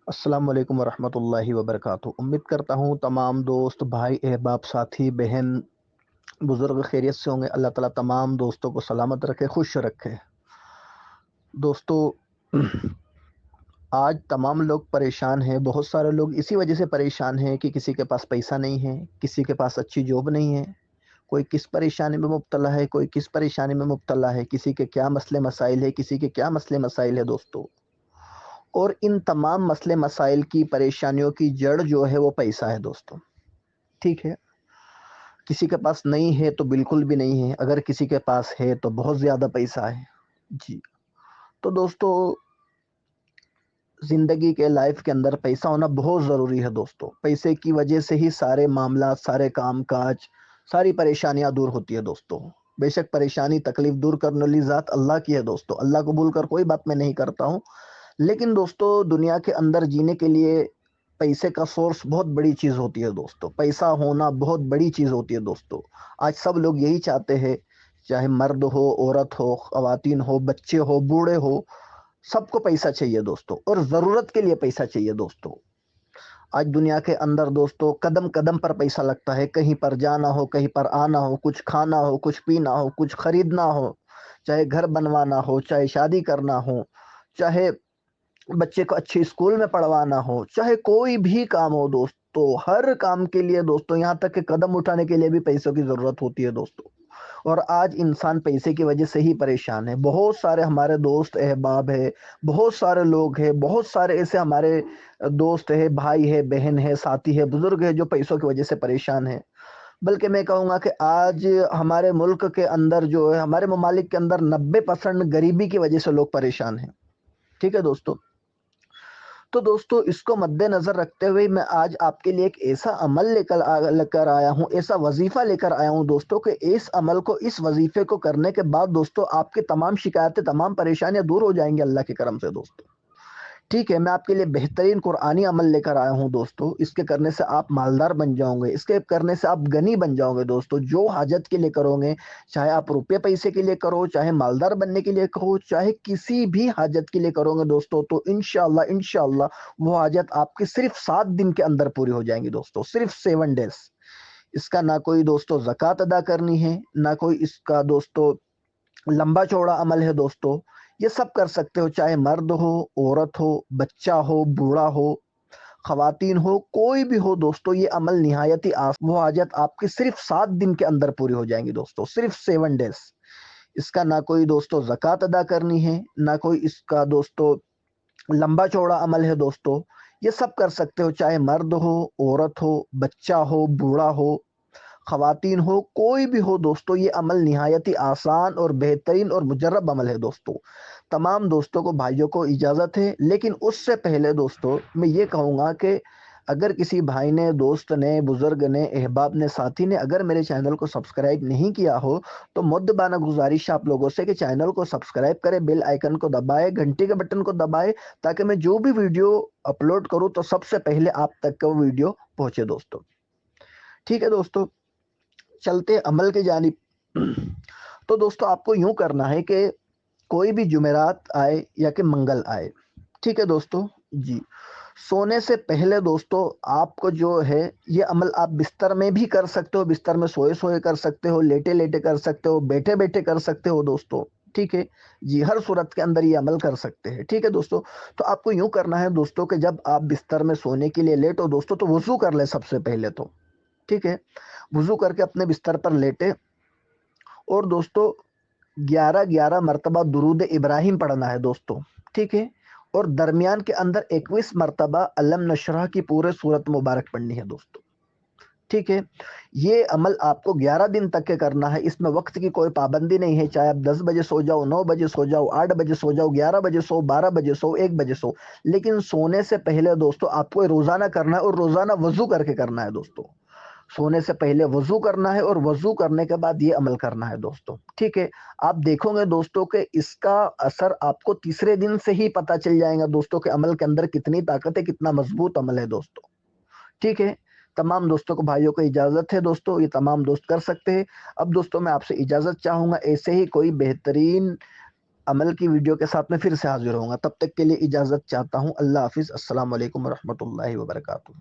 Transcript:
السلام علیکم ورحمۃ اللہ وبرکاتہ۔ امید کرتا ہوں تمام دوست، بھائی، احباب، ساتھی، بہن، بزرگ خیریت سے ہوں گے۔ اللہ تعالیٰ تمام دوستوں کو سلامت رکھے، خوش رکھے۔ دوستو، آج تمام لوگ پریشان ہیں۔ بہت سارے لوگ اسی وجہ سے پریشان ہیں کہ کسی کے پاس پیسہ نہیں ہے، کسی کے پاس اچھی جاب نہیں ہے، کوئی کس پریشانی میں مبتلا ہے، کوئی کس پریشانی میں مبتلا ہے، کسی کے کیا مسئلے مسائل ہے، کسی کے کیا مسئلے مسائل ہے دوستو۔ اور ان تمام مسئلے مسائل کی پریشانیوں کی جڑ جو ہے وہ پیسہ ہے دوستو۔ ٹھیک ہے، کسی کے پاس نہیں ہے تو بالکل بھی نہیں ہے، اگر کسی کے پاس ہے تو بہت زیادہ پیسہ ہے۔ جی، تو دوستو، زندگی کے لائف کے اندر پیسہ ہونا بہت ضروری ہے دوستو۔ پیسے کی وجہ سے ہی سارے معاملات، سارے کام کاج، ساری پریشانیاں دور ہوتی ہے دوستو۔ بے شک پریشانی تکلیف دور کرنے والی ذات اللہ کی ہے دوستو۔ اللہ کو بھول کر کوئی بات میں نہیں کرتا ہوں، لیکن دوستو دنیا کے اندر جینے کے لیے پیسے کا سورس بہت بڑی چیز ہوتی ہے دوستو۔ پیسہ ہونا بہت بڑی چیز ہوتی ہے دوستو۔ آج سب لوگ یہی چاہتے ہیں، چاہے مرد ہو، عورت ہو، خواتین ہو، بچے ہو، بوڑھے ہو، سب کو پیسہ چاہیے دوستو، اور ضرورت کے لیے پیسہ چاہیے دوستو۔ آج دنیا کے اندر دوستو قدم قدم پر پیسہ لگتا ہے۔ کہیں پر جانا ہو، کہیں پر آنا ہو، کچھ کھانا ہو، کچھ پینا ہو، کچھ خریدنا ہو، چاہے گھر بنوانا ہو، چاہے شادی کرنا ہو، چاہے بچے کو اچھی اسکول میں پڑھوانا ہو، چاہے کوئی بھی کام ہو دوستو، ہر کام کے لیے دوستو، یہاں تک کہ قدم اٹھانے کے لیے بھی پیسوں کی ضرورت ہوتی ہے دوستو۔ اور آج انسان پیسے کی وجہ سے ہی پریشان ہے۔ بہت سارے ہمارے دوست احباب ہے، بہت سارے لوگ ہیں، بہت سارے ایسے ہمارے دوست ہے، بھائی ہے، بہن ہے، ساتھی ہے، بزرگ ہے، جو پیسوں کی وجہ سے پریشان ہے۔ بلکہ میں کہوں گا کہ آج ہمارے ملک کے اندر جو ہے، ہمارے ممالک کے اندر 90% غریبی کی وجہ سے لوگ پریشان ہیں۔ ٹھیک ہے دوستو، تو دوستو اس کو مد نظر رکھتے ہوئے میں آج آپ کے لیے ایک ایسا عمل لے کر آیا ہوں، ایسا وظیفہ لے کر آیا ہوں دوستو، کہ اس عمل کو، اس وظیفے کو کرنے کے بعد دوستو آپ کی تمام شکایتیں، تمام پریشانیاں دور ہو جائیں گی اللہ کے کرم سے دوستو۔ ٹھیک ہے، میں آپ کے لیے بہترین قرآنی عمل لے کر آیا ہوں دوستو۔ اس کے کرنے سے آپ مالدار بن جاؤ گے، اس کے کرنے سے آپ غنی بن جاؤ گے دوستو۔ جو حاجت کے لیے کرو گے، چاہے آپ روپے پیسے کے لیے کرو، چاہے مالدار بننے کے لیے کرو، چاہے کسی بھی حاجت کے لیے کرو گے دوستو، تو انشاءاللہ وہ حاجت آپ کی صرف 7 دن کے اندر پوری ہو جائیں گی دوستو، صرف 7 days۔ اس کا نہ کوئی دوستو زکوٰۃ ادا کرنی ہے، نہ کوئی اس کا دوستو لمبا چوڑا عمل ہے دوستو۔ یہ سب کر سکتے ہو، چاہے مرد ہو، عورت ہو، بچہ ہو، بوڑھا ہو، خواتین ہو، کوئی بھی ہو دوستو، یہ عمل نہایت ہی آسان۔ وہ حاجت آپ کی صرف 7 دن کے اندر پوری ہو جائیں گی دوستو، صرف 7 days۔ اس کا نہ کوئی دوستو زکوٰۃ ادا کرنی ہے، نہ کوئی اس کا دوستو لمبا چوڑا عمل ہے دوستو۔ یہ سب کر سکتے ہو، چاہے مرد ہو، عورت ہو، بچہ ہو، بوڑھا ہو، خواتین ہو، کوئی بھی ہو دوستو، یہ عمل نہایت ہی آسان اور بہترین اور مجرب عمل ہے دوستو۔ تمام دوستوں کو، بھائیوں کو اجازت ہے، لیکن اس سے پہلے دوستو میں یہ کہوں گا کہ اگر کسی بھائی نے، دوست نے، بزرگ نے، احباب نے، ساتھی نے اگر میرے چینل کو سبسکرائب نہیں کیا ہو تو مدبانہ گزارش ہے آپ لوگوں سے کہ چینل کو سبسکرائب کرے، بیل آئیکن کو دبائے، گھنٹی کے بٹن کو دبائے، تاکہ میں جو بھی ویڈیو اپلوڈ کروں تو سب سے پہلے آپ تک کا وہ ویڈیو پہنچے دوستو۔ ٹھیک ہے دوستو، چلتے عمل کے جانب۔ تو دوستو آپ کو یوں کرنا ہے کہ کوئی بھی جمعرات آئے یا کہ منگل آئے، ٹھیک ہے دوستو جی، سونے سے پہلے دوستو آپ کو جو ہے یہ عمل آپ بستر میں بھی کر سکتے ہو، بستر میں سوئے سوئے کر سکتے ہو، لیٹے لیٹے کر سکتے ہو، بیٹھے بیٹھے کر سکتے ہو دوستو۔ ٹھیک ہے جی، ہر صورت کے اندر یہ عمل کر سکتے ہیں۔ ٹھیک ہے دوستو، تو آپ کو یوں کرنا ہے دوستو کہ جب آپ بستر میں سونے کے لیے لیٹو دوستو تو وضو کر لیں سب سے پہلے تو۔ ٹھیک ہے، وضو کر کے اپنے بستر پر لیٹے، اور دوستو 11 مرتبہ درود ابراہیم پڑھنا ہے دوستو۔ ٹھیک ہے، اور درمیان کے اندر 21 مرتبہ علم نشرح کی پورے سورت مبارک پڑھنی ہے دوستو۔ ٹھیک ہے، یہ عمل آپ کو 11 دن تک کے کرنا ہے۔ اس میں وقت کی کوئی پابندی نہیں ہے، چاہے آپ 10 بجے سو جاؤ، 9 بجے سو جاؤ، 8 بجے سو جاؤ، 11 بجے سو، 12 بجے سو، 1 بجے سو، لیکن سونے سے پہلے دوستو آپ کو روزانہ کرنا ہے، اور روزانہ وضو کر کے کرنا ہے دوستو۔ سونے سے پہلے وضو کرنا ہے، اور وضو کرنے کے بعد یہ عمل کرنا ہے دوستو۔ ٹھیک ہے، آپ دیکھو گے دوستو کہ اس کا اثر آپ کو تیسرے دن سے ہی پتہ چل جائے گا دوستو کہ عمل کے اندر کتنی طاقت ہے، کتنا مضبوط عمل ہے دوستو۔ ٹھیک ہے، تمام دوستوں کو، بھائیوں کو اجازت ہے دوستو، یہ تمام دوست کر سکتے ہیں۔ اب دوستو میں آپ سے اجازت چاہوں گا، ایسے ہی کوئی بہترین عمل کی ویڈیو کے ساتھ میں پھر سے حاضر ہوں گا. تب تک کے لیے اجازت چاہتا ہوں. اللہ حافظ. السلام علیکم ورحمۃ اللہ وبرکاتہ.